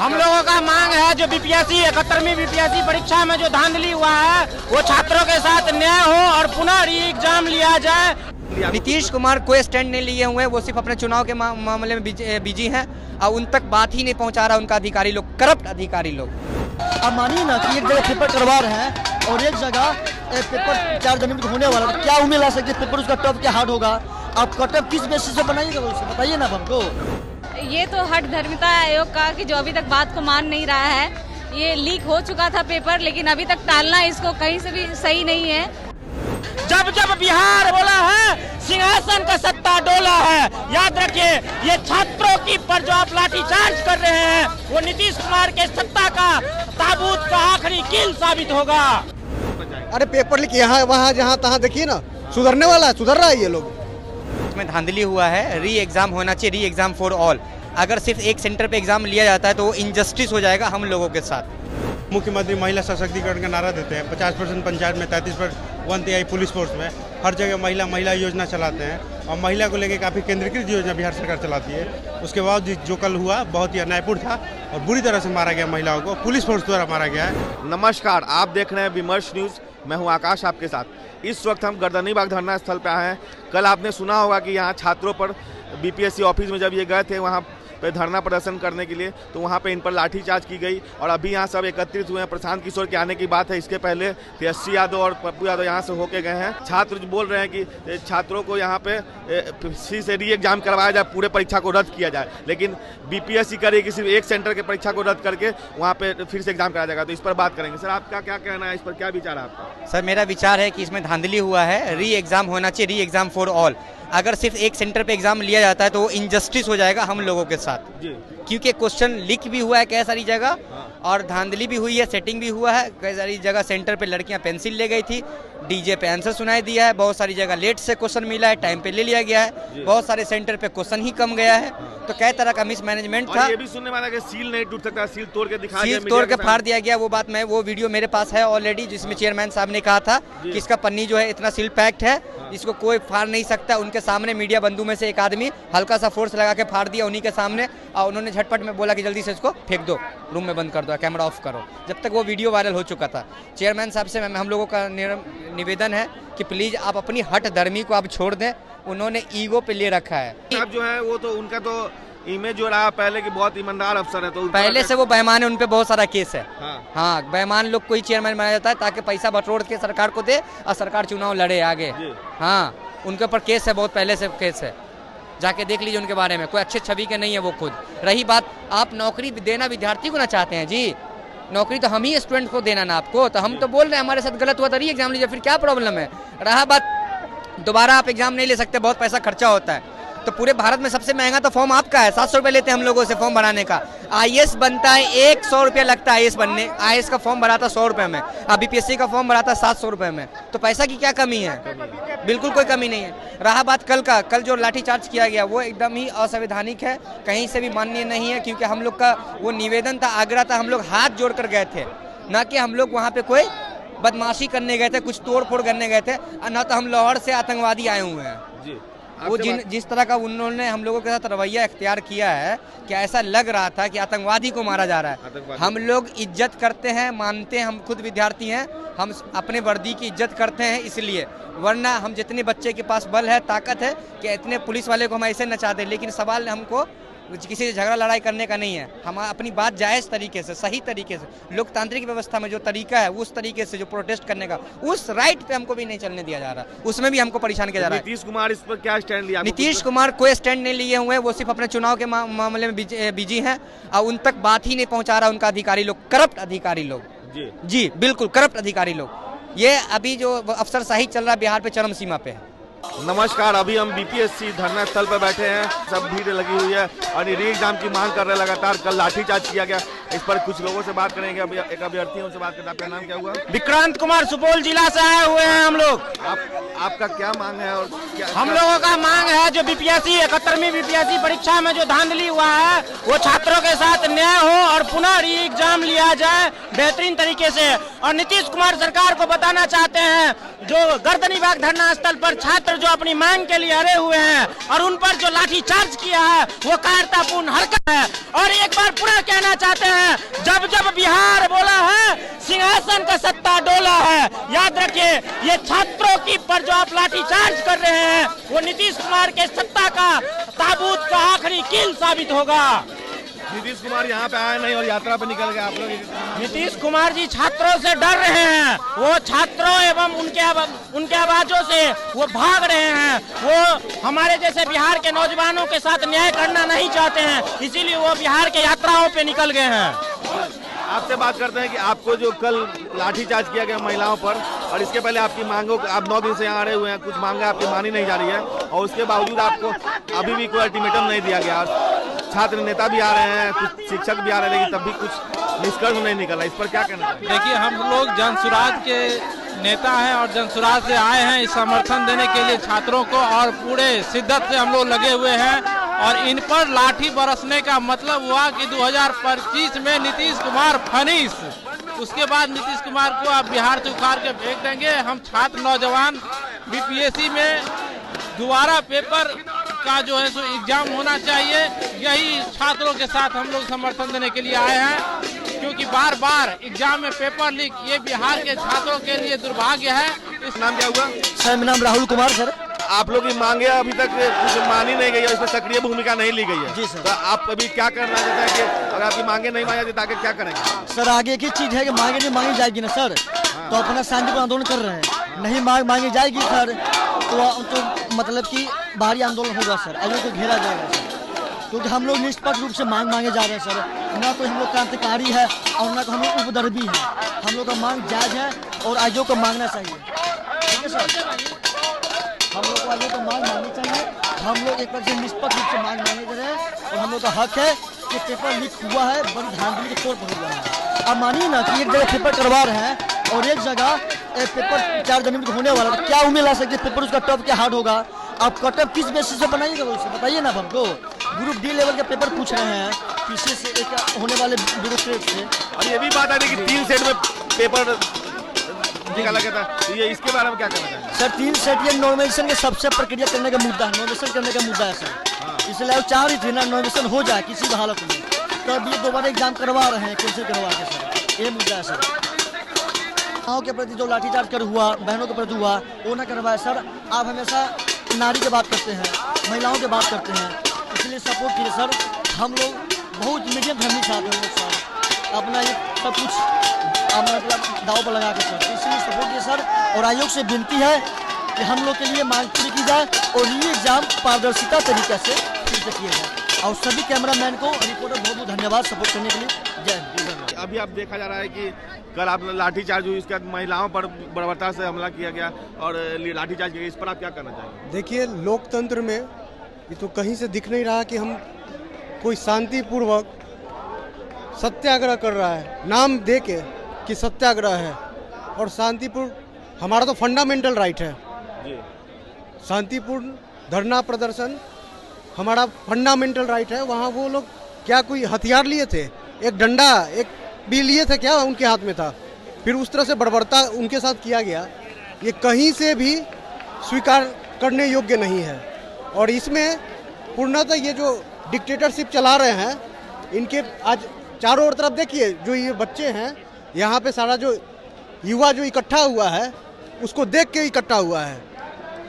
हम लोगों का मांग है जो बीपीएससी 71वीं बीपीएससी परीक्षा में जो धांधली हुआ है वो छात्रों के साथ न्याय हो और पुनः री एग्जाम लिया जाए। नीतीश कुमार कोई स्टैंड नहीं लिए हुए हैं, वो सिर्फ अपने चुनाव के मामले में बिजी हैं और उन तक बात ही नहीं पहुंचा रहा उनका अधिकारी लोग, करप्ट अधिकारी लोग। अब मानिए ना कि एक जगह पेपर करवा रहे हैं और एक जगह पेपर 4 जनवरी को होने वाला है, क्या उम्मीद ला सकती है पेपर उसका टफ क्या हार्ड होगा? आप कटअप किस बेसिस से बनाइएगा उसे बताइए ना हमको। ये तो हट धर्मिता आयोग का कि जो अभी तक बात को मान नहीं रहा है। ये लीक हो चुका था पेपर, लेकिन अभी तक टालना इसको कहीं से भी सही नहीं है। जब जब बिहार बोला है सिंहासन का सत्ता डोला है, याद रखिए ये छात्रों की पर जो आप लाठीचार्ज कर रहे हैं वो नीतीश कुमार के सत्ता का ताबूत का आखिरी कील साबित होगा। अरे पेपर लीक यहाँ वहाँ जहाँ तहाँ देखिए ना, सुधरने वाला है, सुधर रहा है ये लोग। इसमें धांधली हुआ है, री एग्जाम होना चाहिए, री एग्जाम फॉर ऑल। अगर सिर्फ एक सेंटर पे एग्जाम लिया जाता है तो वो इनजस्टिस हो जाएगा हम लोगों के साथ। मुख्यमंत्री महिला सशक्तिकरण का नारा देते हैं, 50% पंचायत में, 33% 1 पुलिस फोर्स में, हर जगह महिला योजना चलाते हैं और महिला को लेकर काफ़ी केंद्रीकृत योजना बिहार सरकार चलाती है। उसके बाद जो कल हुआ बहुत ही अन्यायपूर्ण था और बुरी तरह से मारा गया महिलाओं को, पुलिस फोर्स द्वारा मारा गया है। नमस्कार, आप देख रहे हैं विमर्श न्यूज़। मैं हूं आकाश आपके साथ। इस वक्त हम गर्दनीबाग धरना स्थल पे आए हैं। कल आपने सुना होगा कि यहाँ छात्रों पर बीपीएससी ऑफिस में जब ये गए थे वहाँ पे धरना प्रदर्शन करने के लिए, तो वहाँ पे इन पर लाठीचार्ज की गई और अभी यहाँ सब एकत्रित हुए हैं। प्रशांत किशोर के आने की बात है, इसके पहले तेजस्वी यादव और पप्पू यादव यहाँ से होके गए हैं। छात्र बोल रहे हैं कि छात्रों को यहाँ पे फिर से री एग्जाम करवाया जाए, पूरे परीक्षा को रद्द किया जाए, लेकिन बीपीएससी करेगी सिर्फ एक सेंटर के परीक्षा को रद्द करके वहाँ पे फिर से एग्जाम कराया जाएगा। तो इस पर बात करेंगे। सर, आपका क्या कहना है, इस पर क्या विचार है आपका? सर, मेरा विचार है कि इसमें धांधली हुआ है, री एग्जाम होना चाहिए, री एग्जाम फॉर ऑल। अगर सिर्फ एक सेंटर पे एग्जाम लिया जाता है तो वो इनजस्टिस हो जाएगा हम लोगों के साथ जी। क्योंकि क्वेश्चन लीक भी हुआ है कई सारी जगह और धांधली भी हुई है, सेटिंग भी हुआ है। कई सारी जगह सेंटर पे लड़कियां पेंसिल ले गई थी, डीजे पे आंसर सुनाई दिया है। बहुत सारी जगह लेट से क्वेश्चन मिला है, टाइम पे ले लिया गया है। बहुत सारे सेंटर पे क्वेश्चन ही कम गया है। तो कई तरह का मिसमैनेजमेंट था। ये भी सुनने वाला कि सील नहीं टूट सकता, सील तोड़ के दिखा दिया, सील तोड़ के फाड़ दिया गया। वो बात मैं, वो वीडियो मेरे पास है ऑलरेडी, जिसमें चेयरमैन साहब ने कहा था कि इसका पन्नी जो है इतना सील पैक्ड है, इसको कोई फाड़ नहीं सकता। उनके सामने मीडिया बंधु में से एक आदमी हल्का सा फोर्स लगा के फाड़ दिया उन्हीं के सामने, और उन्होंने झटपट में बोला कि जल्दी से इसको फेंक दो, रूम में बंद कर दो, कैमरा ऑफ करो। जब तक वो वीडियो वायरल हो चुका था। चेयरमैन साहब से हम लोगों का निवेदन है कि प्लीज आप अपनी हट धर्मी को आप छोड़ दें। उन्होंने ईगो पे ले रखा है। अब जो है वो तो उनका तो इमेज जो रहा पहले की बहुत ईमानदार अफसर है, तो पहले से वो बेईमान है, उन पे बहुत सारा केस है। हाँ, बेईमान लोग को ही चेयरमैन बनाया जाता है ताकि पैसा बटोर के सरकार को दे और सरकार चुनाव लड़े आगे। हाँ, उनके ऊपर केस है, बहुत पहले से केस है, जाके देख लीजिए उनके बारे में। कोई अच्छे छवि के नहीं है वो खुद। रही बात, आप नौकरी देना विद्यार्थी को ना चाहते हैं जी, नौकरी तो हम ही स्टूडेंट को देना ना आपको। तो हम तो बोल रहे हैं हमारे साथ गलत हुआ तो री एग्जाम लीजिए, फिर क्या प्रॉब्लम है? रहा बात, दोबारा आप एग्जाम नहीं ले सकते, बहुत पैसा खर्चा होता है। तो पूरे भारत में सबसे महंगा तो फॉर्म आपका है, 700 रुपये लेते हैं हम लोगों से फॉर्म भराने का। आईएएस बनता है 100 रुपया लगता है आईएएस बनने। आईएएस का फॉर्म भराता 100 रुपये में, बीपीएससी का फॉर्म भराता 700 रुपये में। तो पैसा की क्या कमी है? बिल्कुल कोई कमी नहीं है। रहा बात कल जो लाठीचार्ज किया गया वो एकदम ही असंवैधानिक है, कहीं से भी माननीय नहीं है। क्योंकि हम लोग का वो निवेदन था, आग्रह था, हम लोग हाथ जोड़ कर गए थे, ना कि हम लोग वहाँ पे कोई बदमाशी करने गए थे, कुछ तोड़ फोड़ करने गए थे, ना तो हम लाहौर से आतंकवादी आए हुए हैं जी। वो जिस तरह का उन्होंने हम लोगों के साथ रवैया इख्तियार किया है कि ऐसा लग रहा था कि आतंकवादी को मारा जा रहा है। हम लोग इज्जत करते हैं, मानते हैं, हम खुद विद्यार्थी हैं, हम अपने वर्दी की इज्जत करते हैं इसलिए। वरना हम जितने बच्चे के पास बल है, ताकत है कि इतने पुलिस वाले को हम ऐसे नचा दें। लेकिन सवाल हमको किसी से झगड़ा लड़ाई करने का नहीं है। हम अपनी बात जायज़ तरीके से, सही तरीके से, लोकतांत्रिक व्यवस्था में जो तरीका है उस तरीके से जो प्रोटेस्ट करने का, उस राइट पे हमको भी नहीं चलने दिया जा रहा, उसमें भी हमको परेशान किया जा रहा है। नीतीश कुमार इस पर क्या स्टैंड लिया? नीतीश कुमार कोई स्टैंड नहीं लिए हुए हैं, वो सिर्फ अपने चुनाव के मामले में बिजी हैं और उन तक बात ही नहीं पहुंचा रहा उनका अधिकारी लोग, करप्ट अधिकारी लोग जी, बिल्कुल करप्ट अधिकारी लोग। ये अभी जो अफसरशाही चल रहा है बिहार पे चरम सीमा पे है। नमस्कार, अभी हम बीपीएससी धरना स्थल पर बैठे हैं, सब भीड़ लगी हुई है और री एग्जाम की मांग कर रहे हैं लगातार। कल लाठीचार्ज किया गया, इस पर कुछ लोगों से बात करेंगे। अभी एक अभ्यर्थी है, उनसे बात करते हैं। आपका नाम क्या हुआ? विक्रांत कुमार, सुपौल जिला से आए हुए हैं हम लोग। आपका क्या मांग है और क्या हम लोगों का मांग है जो बीपीएससी 71वीं बीपीएससी परीक्षा में जो धांधली हुआ है वो छात्रों के साथ न्याय हो और पुनः री एग्जाम लिया जाए बेहतरीन तरीके से। और नीतीश कुमार सरकार को बताना चाहते हैं जो गर्दनीबाग धरना स्थल पर छात्र जो अपनी मांग के लिए अड़े हुए हैं और उन पर जो लाठीचार्ज किया है वो कायरतापूर्ण हरकत है। और एक बार पुनः कहना चाहते हैं जब जब बिहार बोला है सिंहासन का सत्ता डोला है। याद रखिए ये छात्रों की पर जो आप लाठीचार्ज कर रहे हैं वो नीतीश कुमार के सत्ता का ताबूत का आखिरी कील साबित होगा। नीतीश कुमार यहाँ पे आए नहीं और यात्रा पे निकल गए आप लोग। नीतीश कुमार जी छात्रों से डर रहे हैं, वो छात्रों एवं उनके आवाजों से वो भाग रहे हैं। वो हमारे जैसे बिहार के नौजवानों के साथ न्याय करना नहीं चाहते हैं, इसीलिए वो बिहार के यात्राओं पे निकल गए हैं। आपसे बात करते हैं कि आपको जो कल लाठीचार्ज किया गया महिलाओं पर और इसके पहले आपकी मांगों आप 9 दिन से यहाँ आ रहे हुए हैं, कुछ मांगे आपकी मानी नहीं जा रही है और उसके बावजूद आपको अभी भी कोई अल्टीमेटम नहीं दिया गया। छात्र नेता भी आ रहे हैं, कुछ शिक्षक भी आ रहे हैं, लेकिन तब भी कुछ निष्कर्ष नहीं निकला। इस पर क्या कहना चाहिए? देखिए हम लोग जनसुराज के नेता हैं और जनसुराज से आए हैं इस समर्थन देने के लिए छात्रों को और पूरे शिद्दत से हम लोग लगे हुए हैं। और इन पर लाठी बरसने का मतलब हुआ कि 2025 में नीतीश कुमार फनीस, उसके बाद नीतीश कुमार को आप बिहार से उखाड़ के फेंक देंगे। हम छात्र नौजवान बीपीएससी में दोबारा पेपर का जो है सो एग्जाम होना चाहिए, यही छात्रों के साथ हम लोग समर्थन देने के लिए आए हैं। क्योंकि बार बार एग्जाम में पेपर लीक ये बिहार के छात्रों के लिए दुर्भाग्य है। इस नाम क्या हुआ? सर मेरा नाम राहुल कुमार सर। आप लोग की मांगे अभी तक कुछ मानी नहीं गई है, इसमें सक्रिय भूमिका नहीं ली गई है। जी सर। तो आप अभी क्या करना चाहते हैं कि अगर आपकी मांगे नहीं मानी जाती तो आगे क्या करेंगे? सर आगे की चीज है कि मांगे नहीं मांगी जाएगी ना सर, तो अपना शांतिपूर्ण आंदोलन कर रहे हैं। नहीं मांगी जाएगी सर तो मतलब कि बाहरी आंदोलन होगा सर, आयोग को घेरा जाएगा सर। क्योंकि हम लोग निष्पक्ष रूप से मांगे जा रहे हैं सर, ना तो हम लोग क्रांतिकारी है और ना तो हम लोग उपद्रवी है। हम लोग का मांग जायज है और आयोग को मांगना चाहिए। ठीक है सर, हम लोग को आयोग को मांग मांगनी चाहिए। हम लोग एक बार से निष्पक्ष रूप से मांगे जा रहे हैं और हम लोग का हक है कि पेपर लीक हुआ है, बड़ी धांधली के तौर पर हुआ है। अब मानिए ना कि एक जगह पेपर करवा रहे हैं और एक जगह पेपर 4 जनवरी को होने वाला है, क्या उम्मीद ला सकते पेपर उसका टफ क्या हार्ड होगा? आप कटअप किस बेसिस से बनाइएगा उसे बताइए ना हमको। ग्रुप डी लेवल के पेपर पूछ रहे हैं पीछे से एक होने वाले ब्यूरोक्रेट से। और ये भी बात आ रही कि 3 सेट में पेपर निकाला गया था, तो ये इसके बारे में क्या कहना चाहिए? सर 3 सेट ये नॉमिनेशन के सबसे प्रक्रिया करने का मुद्दा है, नॉमिनेशन करने का मुद्दा है सर। इसलिए वो चाह रही थी ना नॉमिनेशन हो जाए किसी भी हालत में, तो अब ये दोबारा एग्जाम करवा रहे हैं कैंसिल करवा के सर, ये मुद्दा है सर। महिलाओं के प्रति जो लाठीचार्ज कर हुआ, बहनों के प्रति हुआ वो ना करवाए सर। आप हमेशा नारी की बात करते हैं, महिलाओं की बात करते हैं, इसलिए सपोर्ट कीजिए सर। हम लोग बहुत मीडियम फैमिली से आते हैं सर, अपना ये सब कुछ मतलब दाव पर लगा के सर, इसलिए सपोर्ट कीजिए सर। और आयोग से विनती है कि हम लोग के लिए मांग पूरी की जाए और ये एग्जाम पारदर्शिता तरीके से फिर से किया जाए। और सभी कैमरामैन को रिपोर्टर बहुत बहुत धन्यवाद सपोर्ट करने के लिए। जय हिंद। अभी आप देखा जा रहा है कि कल आप लाठीचार्ज हुई, उसके बाद महिलाओं पर बर्बरता से हमला किया गया और लाठीचार्ज किया, इस पर आप क्या करना चाहेंगे? देखिए लोकतंत्र में ये तो कहीं से दिख नहीं रहा कि हम कोई शांतिपूर्वक सत्याग्रह कर रहा है, नाम दे के कि सत्याग्रह है। और शांतिपूर्ण हमारा तो फंडामेंटल राइट है जी। शांतिपूर्ण धरना प्रदर्शन हमारा फंडामेंटल राइट है। वहाँ वो लोग क्या कोई हथियार लिए थे, एक डंडा एक भी लिए थे क्या उनके हाथ में था, फिर उस तरह से बर्बरता उनके साथ किया गया, ये कहीं से भी स्वीकार करने योग्य नहीं है। और इसमें पूर्णतः ये जो डिक्टेटरशिप चला रहे हैं, इनके आज चारों ओर तरफ देखिए जो ये बच्चे हैं, यहाँ पे सारा जो युवा जो इकट्ठा हुआ है उसको देख के इकट्ठा हुआ है।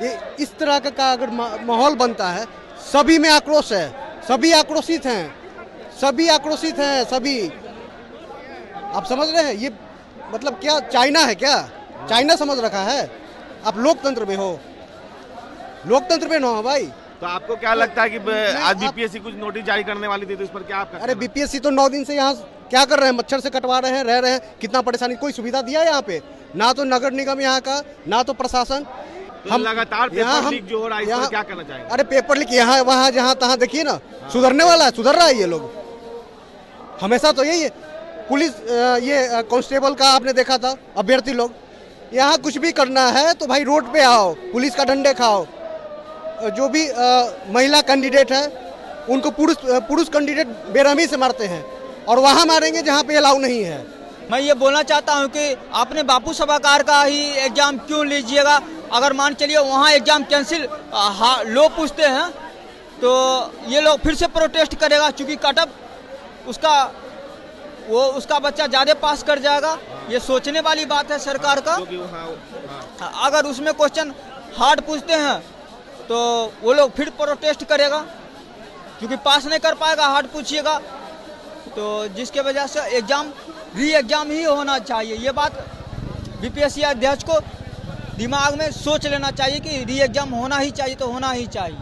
ये इस तरह का अगर माहौल बनता है, सभी में आक्रोश है, सभी आक्रोशित हैं, सभी आक्रोशित हैं, सभी। आप समझ रहे हैं ये मतलब क्या चाइना है क्या? चाइना समझ रखा है? आप लोकतंत्र में हो, लोकतंत्र में ना हो भाई। तो आपको क्या लगता है कि आज बीपीएससी कुछ नोटिस जारी करने वाली थी, तो इस पर क्या आप? अरे बीपीएससी तो 9 दिन से यहाँ क्या कर रहे हैं, मच्छर से कटवा रहे हैं, रह रहे हैं, कितना परेशानी, कोई सुविधा दिया है यहाँ पे? ना तो नगर निगम यहाँ का, ना तो प्रशासन। तो हम लगातार पेपर लीक जो हो रहा है, इस पर क्या करना चाहेंगे? अरे पेपर लीक यहाँ वहाँ जहाँ तहाँ देखिए ना, सुधरने वाला है, सुधर रहा है ये लोग। हमेशा तो यही है पुलिस ये कांस्टेबल का आपने देखा था, अभ्यर्थी लोग, यहाँ कुछ भी करना है तो भाई रोड पे आओ, पुलिस का डंडे खाओ। जो भी महिला कैंडिडेट है उनको पुरुष कैंडिडेट बेरहमी से मारते हैं, और वहाँ मारेंगे जहाँ पे अलाउ नहीं है। मैं ये बोलना चाहता हूँ कि आपने बापू सभागार का ही एग्जाम क्यों लीजिएगा। अगर मान चलिए वहाँ एग्जाम कैंसिल लो पूछते हैं तो ये लोग फिर से प्रोटेस्ट करेगा, चूँकि कटअप उसका बच्चा ज़्यादा पास कर जाएगा। ये सोचने वाली बात है सरकार का। अगर उसमें क्वेश्चन हार्ड पूछते हैं तो वो लोग फिर प्रोटेस्ट करेगा, क्योंकि पास नहीं कर पाएगा, हार्ड पूछिएगा तो, जिसके वजह से री एग्जाम ही होना चाहिए। ये बात बीपीएससी अध्यक्ष को दिमाग में सोच लेना चाहिए कि री एग्जाम होना ही चाहिए तो होना ही चाहिए।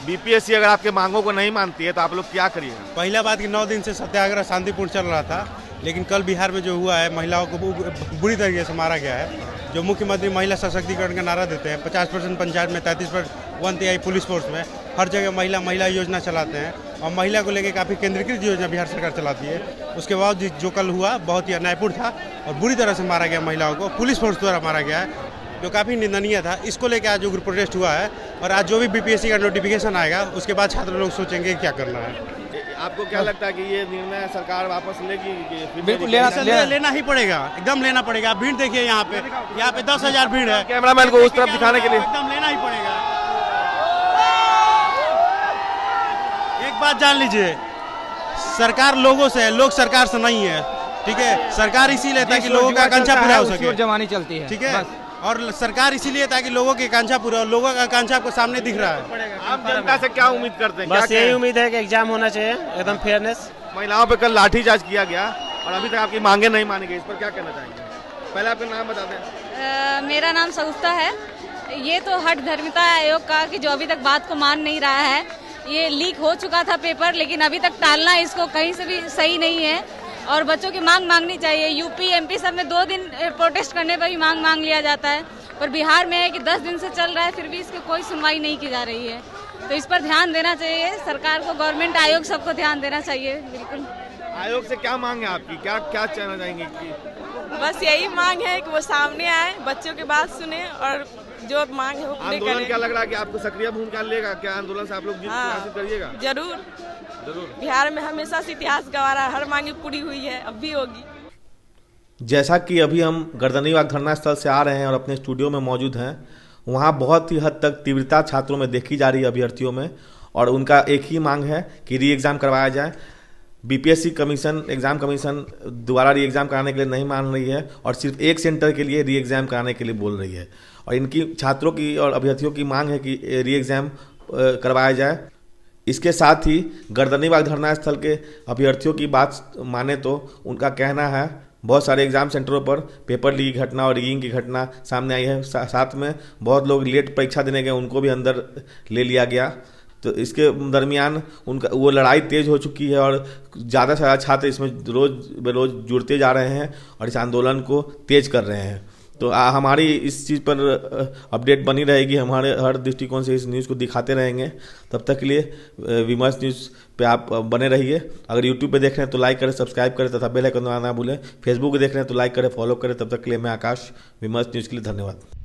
बीपीएससी अगर आपके मांगों को नहीं मानती है तो आप लोग क्या करिएगा? पहला बात कि 9 दिन से सत्याग्रह शांतिपूर्ण चल रहा था, लेकिन कल बिहार में जो हुआ है, महिलाओं को बुरी तरीके से मारा गया है। जो मुख्यमंत्री महिला सशक्तिकरण का नारा देते हैं, 50% पंचायत में, 33% 1 पुलिस फोर्स में, हर जगह महिला योजना चलाते हैं, और महिला को लेकर काफ़ी केंद्रीकृत योजना बिहार सरकार चलाती है। उसके बाद जो कल हुआ बहुत ही अन्यायपूर्ण था और बुरी तरह से मारा गया, महिलाओं को पुलिस फोर्स द्वारा मारा गया है, जो काफ़ी निंदनीय था। इसको लेकर आज जो प्रोटेस्ट हुआ है, और आज जो भी बीपीएससी का नोटिफिकेशन आएगा उसके बाद छात्र लोग सोचेंगे क्या करना है। आपको क्या लगता है कि ये निर्णय सरकार वापस लेगी? बिल्कुल लेना ही पड़ेगा, एकदम लेना पड़ेगा। भीड़ देखिए यहाँ पे 10,000 भीड़ है। कैमरामैन को उस तरफ दिखाने के लिए एकदम लेना ही पड़ेगा। एक बात जान लीजिए, सरकार लोगों से है, लोग सरकार से नहीं है। ठीक है, सरकार इसीलिए ताकि लोगों का आकांक्षा पूरा हो सके, जमानी चलती है। ठीक है, और सरकार इसीलिए ताकि लोगों की आकांक्षा पूरा हो। लोगों का आकांक्षा आपको सामने दिख रहा है। आप जनता से क्या उम्मीद करते हैं? बस यही उम्मीद है कि एग्जाम होना चाहिए एकदम फेयरनेस। महिलाओं पे कल लाठीचार्ज किया गया और अभी तक आपकी मांगे नहीं मानी गई, इस पर क्या कहना चाहेंगे? पहले आपका नाम बता दें। मेरा नाम सगुफ्ता है। ये तो हठ धर्मिता आयोग का कि जो अभी तक बात को मान नहीं रहा है। ये लीक हो चुका था पेपर, लेकिन अभी तक टालना इसको कहीं से भी सही नहीं है, और बच्चों की मांग मांगनी चाहिए। यूपी एमपी सब में 2 दिन प्रोटेस्ट करने पर भी मांग लिया जाता है, पर बिहार में है कि 10 दिन से चल रहा है, फिर भी इसकी कोई सुनवाई नहीं की जा रही है। तो इस पर ध्यान देना चाहिए सरकार को, गवर्नमेंट आयोग सबको ध्यान देना चाहिए। बिल्कुल। आयोग से क्या मांग है आपकी? क्या कहना चाहेंगे? बस यही मांग है कि वो सामने आए, बच्चों की बात सुने और जो मांग है वो पूरे करें। आंदोलन क्या लग रहा है कि आपको सक्रिय भूमिका लेगा? क्या आंदोलन से आप लोग जीत हासिल करिएगा? जरूर। बिहार में हमेशा से इतिहास गंवा रहा है, हर मांगे पूरी हुई है, अब भी होगी। जैसा कि अभी हम गर्दनीबाग धरना स्थल से आ रहे हैं और अपने स्टूडियो में मौजूद हैं, वहाँ बहुत ही हद तक तीव्रता छात्रों में देखी जा रही है, अभ्यर्थियों में, और उनका एक ही मांग है कि री एग्ज़ाम करवाया जाए। बीपीएससी एग्ज़ाम कमीशन दोबारा री एग्ज़ाम कराने के लिए नहीं मान रही है और सिर्फ एक सेंटर के लिए री एग्ज़ाम कराने के लिए बोल रही है, और इनकी छात्रों की और अभ्यर्थियों की मांग है कि री एग्ज़ाम करवाया जाए। इसके साथ ही गर्दनीबाग धरना स्थल के अभ्यर्थियों की बात माने तो उनका कहना है बहुत सारे एग्ज़ाम सेंटरों पर पेपर लीक की घटना और रिगिंग की घटना सामने आई है। साथ में बहुत लोग लेट परीक्षा देने गए, उनको भी अंदर ले लिया गया। तो इसके दरमियान उनका वो लड़ाई तेज़ हो चुकी है और ज़्यादा से ज़्यादा छात्र इसमें रोज़ जुड़ते जा रहे हैं और इस आंदोलन को तेज़ कर रहे हैं। तो हमारी इस चीज़ पर अपडेट बनी रहेगी, हमारे हर दृष्टिकोण से इस न्यूज़ को दिखाते रहेंगे। तब तक के लिए विमर्श न्यूज़ पे आप बने रहिए। अगर यूट्यूब पे देख रहे हैं तो लाइक करें, सब्सक्राइब करें तथा बेल आइकन दबाना ना भूलें। फेसबुक पे देख रहे हैं तो लाइक करें, फॉलो करें। तब तक के लिए मैं आकाश, विमर्श न्यूज़ के लिए धन्यवाद।